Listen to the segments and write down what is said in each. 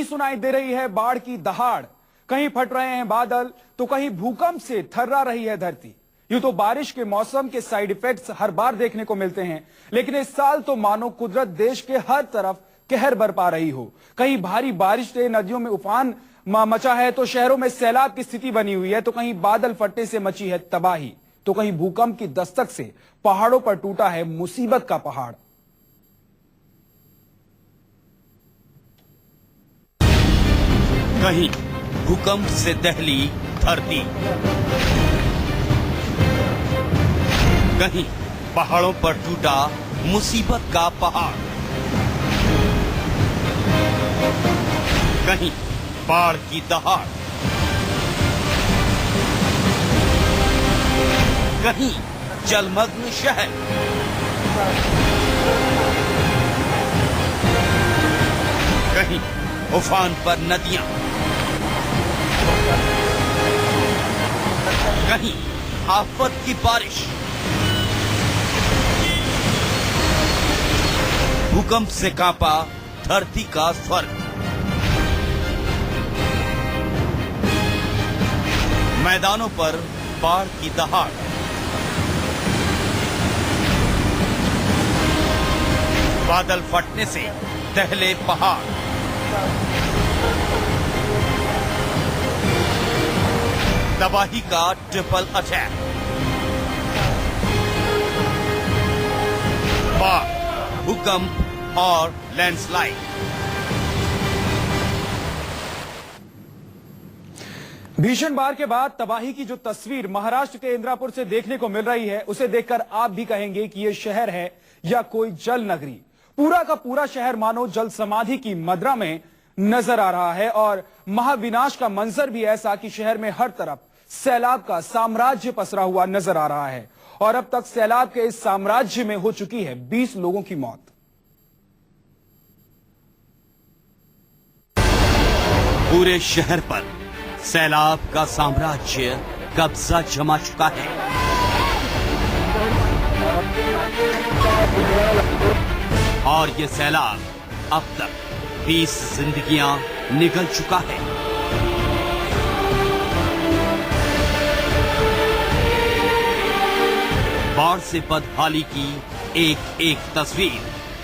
सुनाई दे रही है बाढ़ की दहाड़, कहीं फट रहे हैं बादल तो कहीं भूकंप से थर्रा रही है धरती। यूं तो बारिश के मौसम के साइड इफेक्ट्स हर बार देखने को मिलते हैं, लेकिन इस साल तो मानो कुदरत देश के हर तरफ कहर बरपा रही हो। कहीं भारी बारिश से नदियों में उफान मचा है तो शहरों में सैलाब की स्थिति बनी हुई है, तो कहीं बादल फटने से मची है तबाही, तो कहीं भूकंप की दस्तक से पहाड़ों पर टूटा है मुसीबत का पहाड़। कहीं भूकंप से दहली धरती, कहीं पहाड़ों पर टूटा मुसीबत का पहाड़, कहीं बाढ़ की दहाड़, कहीं जलमग्न शहर, कहीं उफान पर नदियां, कहीं आफत की बारिश। भूकंप से कांपा धरती का स्वर्ग। मैदानों पर बाढ़ की दहाड़, बादल फटने से दहले पहाड़, तबाही का ट्रिपल अटैक। बाढ़, भूकंप और लैंडस्लाइड। भीषण बाढ़ के बाद तबाही की जो तस्वीर महाराष्ट्र के इंद्रापुर से देखने को मिल रही है, उसे देखकर आप भी कहेंगे कि यह शहर है या कोई जल नगरी। पूरा का पूरा शहर मानो जल समाधि की मदरा में नजर आ रहा है और महाविनाश का मंजर भी ऐसा कि शहर में हर तरफ सैलाब का साम्राज्य पसरा हुआ नजर आ रहा है और अब तक सैलाब के इस साम्राज्य में हो चुकी है 20 लोगों की मौत। पूरे शहर पर सैलाब का साम्राज्य कब्जा जमा चुका है। और ये सैलाब अब तक 20 जिंदगियां निगल चुका है। बाढ़ से बदहाली की एक एक तस्वीर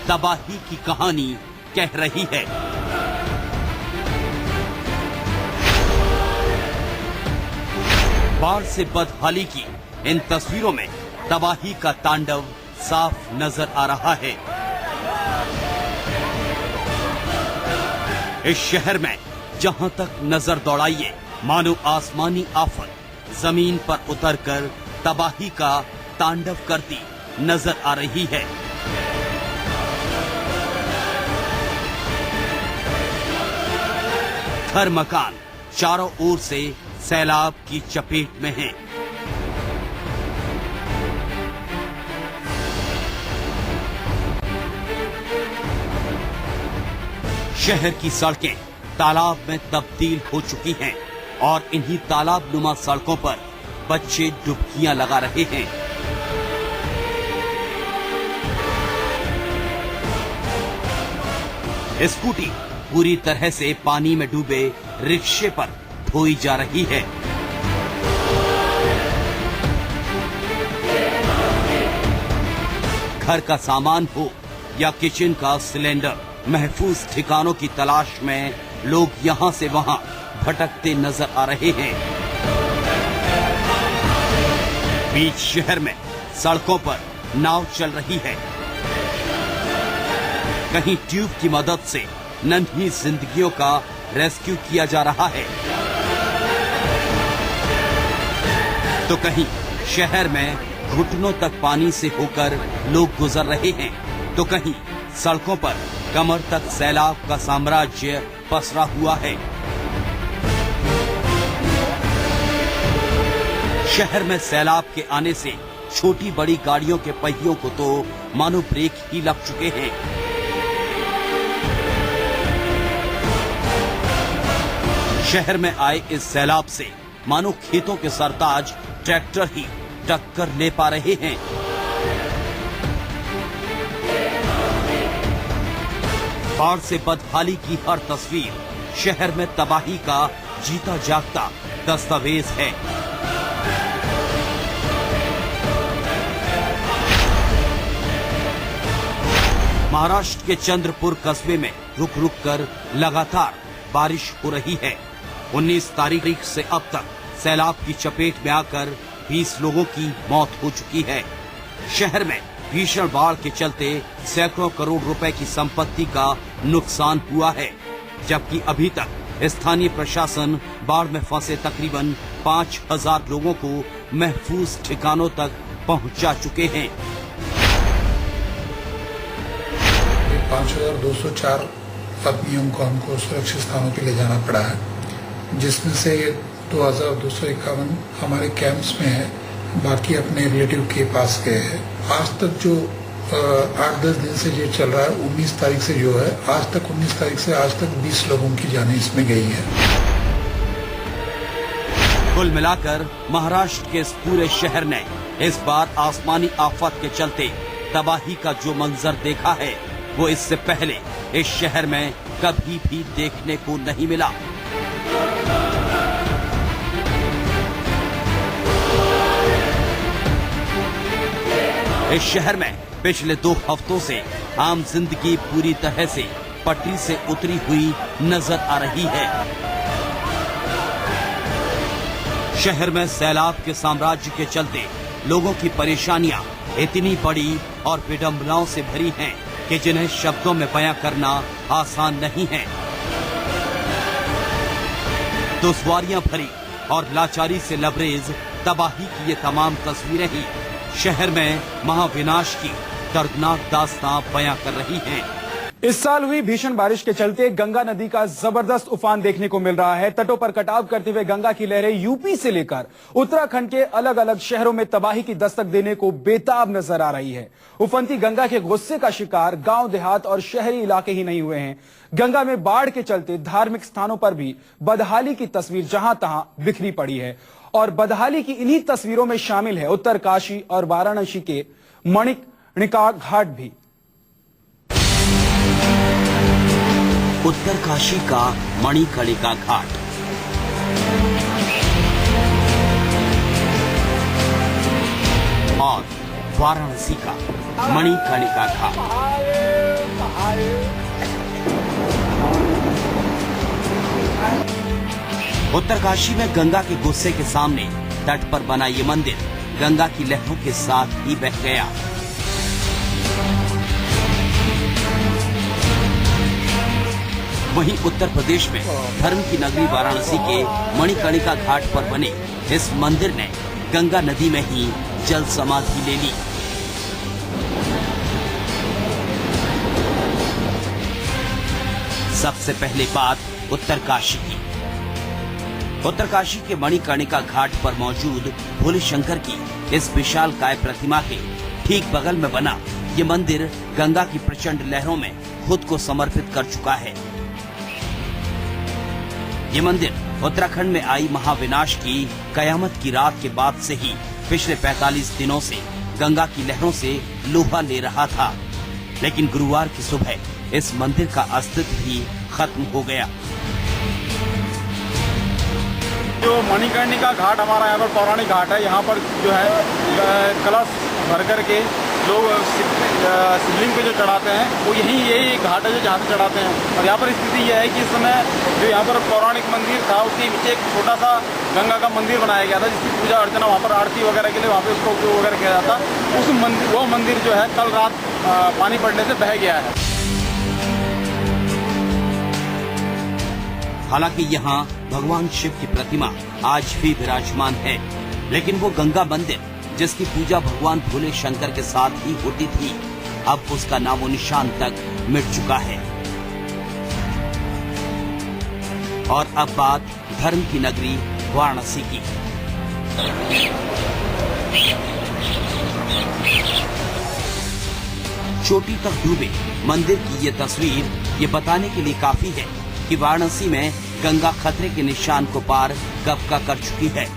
तबाही की कहानी कह रही है। बाढ़ से बदहाली की इन तस्वीरों में तबाही का तांडव साफ नजर आ रहा है। इस शहर में जहां तक नजर दौड़ाइए मानो आसमानी आफत जमीन पर उतरकर तबाही का तांडव करती नजर आ रही है। घर मकान चारों ओर से सैलाब की चपेट में हैं। शहर की सड़कें तालाब में तब्दील हो चुकी हैं और इन्हीं तालाब नुमा सड़कों पर बच्चे डुबकियां लगा रहे हैं। स्कूटी पूरी तरह से पानी में डूबे रिक्शे पर धोई जा रही है। घर का सामान हो या किचन का सिलेंडर, महफूज ठिकानों की तलाश में लोग यहां से वहां भटकते नजर आ रहे हैं। बीच शहर में सड़कों पर नाव चल रही है। कहीं ट्यूब की मदद से नन्ही जिंदगियों का रेस्क्यू किया जा रहा है, तो कहीं शहर में घुटनों तक पानी से होकर लोग गुजर रहे हैं, तो कहीं सड़कों पर कमर तक सैलाब का साम्राज्य पसरा हुआ है। शहर में सैलाब के आने से छोटी बड़ी गाड़ियों के पहियों को तो मानो ब्रेक ही लग चुके हैं। शहर में आए इस सैलाब से मानो खेतों के सरताज ट्रैक्टर ही टक्कर ले पा रहे हैं। बाढ़ से बदहाली की हर तस्वीर शहर में तबाही का जीता जागता दस्तावेज है। महाराष्ट्र के चंद्रपुर कस्बे में रुक रुक कर लगातार बारिश हो रही है। 19 तारीख से अब तक सैलाब की चपेट में आकर 20 लोगों की मौत हो चुकी है। शहर में भीषण बाढ़ के चलते सैकड़ों करोड़ रुपए की संपत्ति का नुकसान हुआ है, जबकि अभी तक स्थानीय प्रशासन बाढ़ में फंसे तकरीबन 5000 लोगों को महफूज ठिकानों तक पहुंचा चुके हैं। 5204 आदमियों को हमको सुरक्षित स्थानों पे ले जाना पड़ा है, जिसमें से 2251 हमारे कैंप्स में है, बाकी अपने रिलेटिव के पास गए हैं। आज तक जो 8-10 दिन से ये चल रहा है, 19 तारीख से जो है, आज तक 19 तारीख से आज तक 20 लोगों की जानें इसमें गई है। कुल मिलाकर महाराष्ट्र के इस पूरे शहर ने इस बार आसमानी आफत के चलते तबाही का जो मंजर देखा है, वो इससे पहले इस शहर में कभी भी देखने को नहीं मिला। इस शहर में पिछले 2 हफ्तों से आम जिंदगी पूरी तरह से पटरी से उतरी हुई नजर आ रही है। शहर में सैलाब के साम्राज्य के चलते लोगों की परेशानियां इतनी बड़ी और विडंबनाओं से भरी हैं कि जिन्हें शब्दों में बयां करना आसान नहीं है। दुश्वारियां भरी और लाचारी से लबरेज तबाही की ये तमाम तस्वीरें ही शहर में महाविनाश की दर्दनाक दास्तां बयां कर रही हैं। इस साल हुई भीषण बारिश के चलते गंगा नदी का जबरदस्त उफान देखने को मिल रहा है। तटों पर कटाव करते हुए गंगा की लहरें यूपी से लेकर उत्तराखंड के अलग अलग शहरों में तबाही की दस्तक देने को बेताब नजर आ रही है। उफनती गंगा के गुस्से का शिकार गांव देहात और शहरी इलाके ही नहीं हुए हैं। गंगा में बाढ़ के चलते धार्मिक स्थानों पर भी बदहाली की तस्वीर जहां तहां बिखरी पड़ी है और बदहाली की इन्हीं तस्वीरों में शामिल है उत्तरकाशी और वाराणसी के मणिकर्णिका घाट भी। उत्तरकाशी का मणिकर्णिका घाट और वाराणसी का मणिकर्णिका घाट। उत्तरकाशी में गंगा के गुस्से के सामने तट पर बना ये मंदिर गंगा की लहरों के साथ ही बह गया। वहीं उत्तर प्रदेश में धर्म की नगरी वाराणसी के मणिकर्णिका घाट पर बने इस मंदिर ने गंगा नदी में ही जल समाधि ले ली। सबसे पहले बात उत्तरकाशी की। उत्तरकाशी के मणिकर्णिका घाट पर मौजूद भोले शंकर की इस विशालकाय प्रतिमा के ठीक बगल में बना ये मंदिर गंगा की प्रचंड लहरों में खुद को समर्पित कर चुका है। ये मंदिर उत्तराखंड में आई महाविनाश की कयामत की रात के बाद से ही पिछले 45 दिनों से गंगा की लहरों से लोहा ले रहा था, लेकिन गुरुवार की सुबह इस मंदिर का अस्तित्व ही खत्म हो गया। जो मणिकर्णिका घाट हमारा यहाँ पर पौराणिक घाट है, यहाँ पर जो है कलश भर करके लोग शिवलिंग पे जो चढ़ाते हैं वो यही घाट है जो जहाँ से चढ़ाते हैं। और यहाँ पर स्थिति यह है कि इस समय जो यहाँ पर पौराणिक मंदिर था उसके नीचे एक छोटा सा गंगा का मंदिर बनाया गया था, जिसकी पूजा अर्चना वहाँ पर आरती वगैरह के लिए वहाँ पे उसका उपयोग वगैरह किया जाता। वो मंदिर जो है कल रात पानी पड़ने से बह गया है। हालांकि यहाँ भगवान शिव की प्रतिमा आज भी विराजमान है, लेकिन वो गंगा मंदिर जिसकी पूजा भगवान भोले शंकर के साथ ही होती थी, अब उसका नामो निशान तक मिट चुका है। और अब बात धर्म की नगरी वाराणसी की। चोटी तक डूबे मंदिर की ये तस्वीर ये बताने के लिए काफी है कि वाराणसी में गंगा खतरे के निशान को पार कब का कर चुकी है।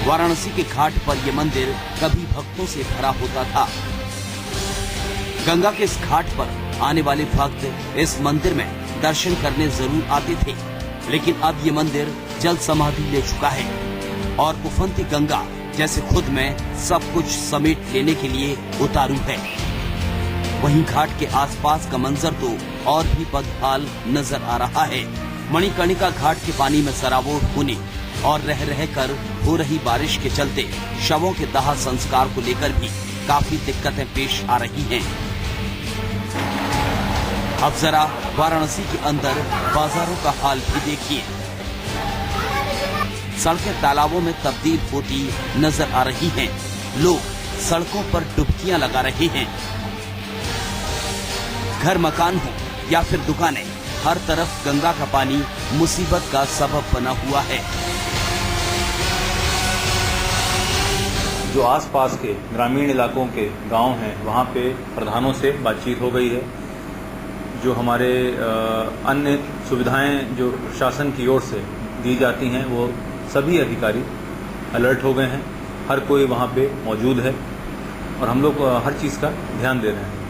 वाराणसी के घाट पर यह मंदिर कभी भक्तों से भरा होता था, गंगा के इस घाट पर आने वाले भक्त इस मंदिर में दर्शन करने जरूर आते थे, लेकिन अब ये मंदिर जल समाधि ले चुका है और उफनती गंगा जैसे खुद में सब कुछ समेट लेने के लिए उतारू है। वहीं घाट के आसपास का मंजर तो और भी बदहाल नजर आ रहा है। मणिकर्णिका घाट के पानी में सराबोर होने और रह कर हो रही बारिश के चलते शवों के दाह संस्कार को लेकर भी काफी दिक्कतें पेश आ रही हैं। अब जरा वाराणसी के अंदर बाजारों का हाल भी देखिए। सड़कें तालाबों में तब्दील होती नजर आ रही हैं। लोग सड़कों पर डुबकियां लगा रहे हैं। घर मकान हो या फिर दुकानें, हर तरफ गंगा का पानी मुसीबत का सबब बना हुआ है। जो आसपास के ग्रामीण इलाकों के गांव हैं, वहां पे प्रधानों से बातचीत हो गई है। जो हमारे अन्य सुविधाएं जो शासन की ओर से दी जाती हैं, वो सभी अधिकारी अलर्ट हो गए हैं। हर कोई वहां पे मौजूद है और हम लोग हर चीज का ध्यान दे रहे हैं।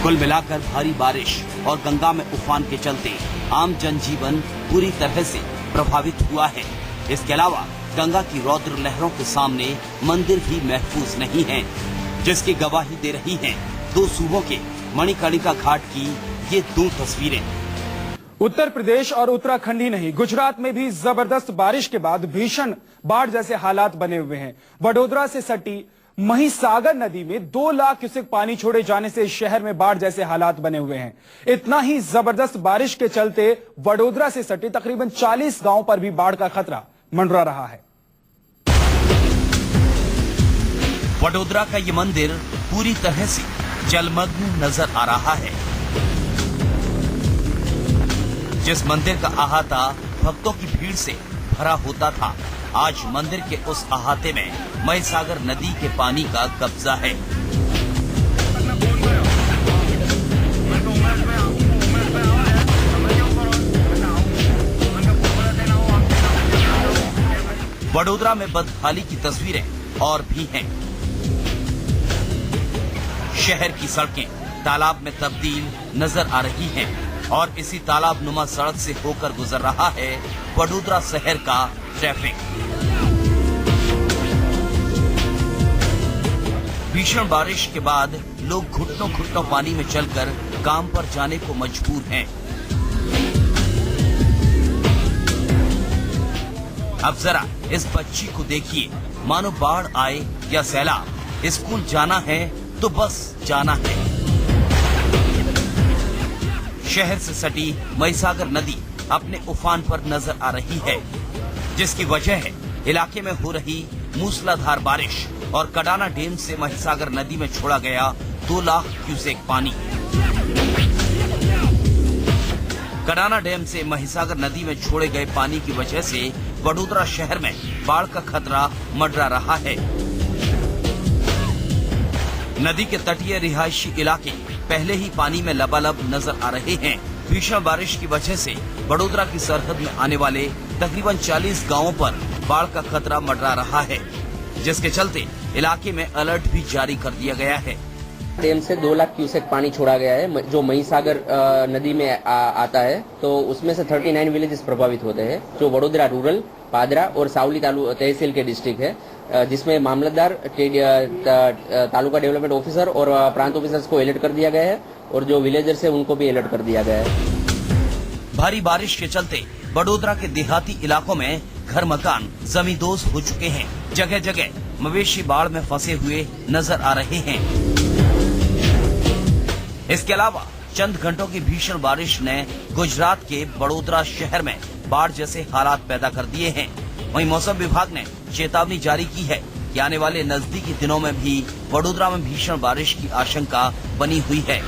कुल मिलाकर भारी बारिश और गंगा में उफान के चलते आम जनजीवन पूरी तरह से प्रभावित हुआ है। इसके अलावा गंगा की रौद्र लहरों के सामने मंदिर भी महफूज नहीं है, जिसकी गवाही दे रही हैं दो सूबों के मणिकर्णिका घाट की ये दो तस्वीरें। उत्तर प्रदेश और उत्तराखंड ही नहीं, गुजरात में भी जबरदस्त बारिश के बाद भीषण बाढ़ जैसे हालात बने हुए हैं। वडोदरा से सटी महिसागर नदी में 2 लाख क्यूसेक पानी छोड़े जाने से शहर में बाढ़ जैसे हालात बने हुए हैं। इतना ही जबरदस्त बारिश के चलते वडोदरा से सटे तकरीबन 40 गांवों पर भी बाढ़ का खतरा मंडरा रहा है। वडोदरा का ये मंदिर पूरी तरह से जलमग्न नजर आ रहा है। जिस मंदिर का अहाता भक्तों की भीड़ से भरा होता था, आज मंदिर के उस अहाते में महिसागर नदी के पानी का कब्जा है। वडोदरा में बदहाली की तस्वीरें और भी हैं। शहर की सड़कें तालाब में तब्दील नजर आ रही हैं और इसी तालाब नुमा सड़क से होकर गुजर रहा है वडोदरा शहर का ट्रैफिक। भीषण बारिश के बाद लोग घुटनों पानी में चलकर काम पर जाने को मजबूर हैं। अब जरा इस बच्ची को देखिए, मानो बाढ़ आए या सैलाब, स्कूल जाना है तो बस जाना है। शहर से सटी महिसागर नदी अपने उफान पर नजर आ रही है, जिसकी वजह है इलाके में हो रही मूसलाधार बारिश और कडाना डैम से महिसागर नदी में छोड़ा गया 2 लाख क्यूसेक पानी। कडाना डैम से महिसागर नदी में छोड़े गए पानी की वजह से वडोदरा शहर में बाढ़ का खतरा मंडरा रहा है। नदी के तटीय रिहायशी इलाके पहले ही पानी में लबालब नजर आ रहे हैं। भीषण बारिश की वजह से वडोदरा की सरहद में आने वाले तकरीबन 40 गांवों पर बाढ़ का खतरा मंडरा रहा है, जिसके चलते इलाके में अलर्ट भी जारी कर दिया गया है। डैम से 2 लाख क्यूसेक पानी छोड़ा गया है, जो महिसागर नदी में आता है। तो उसमें से 39 विलेजेस प्रभावित होते हैं, जो वडोदरा रूरल, पादरा और सावली तहसील के डिस्ट्रिक्ट है, जिसमें मामलतदार, तालुका डेवलपमेंट ऑफिसर और प्रांत ऑफिसर्स को अलर्ट कर दिया गया है और जो विलेजर्स है उनको भी अलर्ट कर दिया गया है। भारी बारिश के चलते वडोदरा के देहाती इलाकों में घर मकान जमींदोज हो चुके हैं। जगह जगह मवेशी बाढ़ में फंसे हुए नजर आ रहे हैं। इसके अलावा चंद घंटों की भीषण बारिश ने गुजरात के वडोदरा शहर में बाढ़ जैसे हालात पैदा कर दिए हैं। वहीं मौसम विभाग ने चेतावनी जारी की है कि आने वाले नजदीकी दिनों में भी वडोदरा में भीषण बारिश की आशंका बनी हुई है।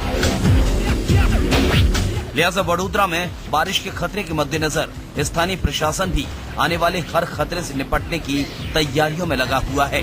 लिहाजा वडोदरा में बारिश के खतरे के मद्देनजर स्थानीय प्रशासन भी आने वाले हर खतरे से निपटने की तैयारियों में लगा हुआ है।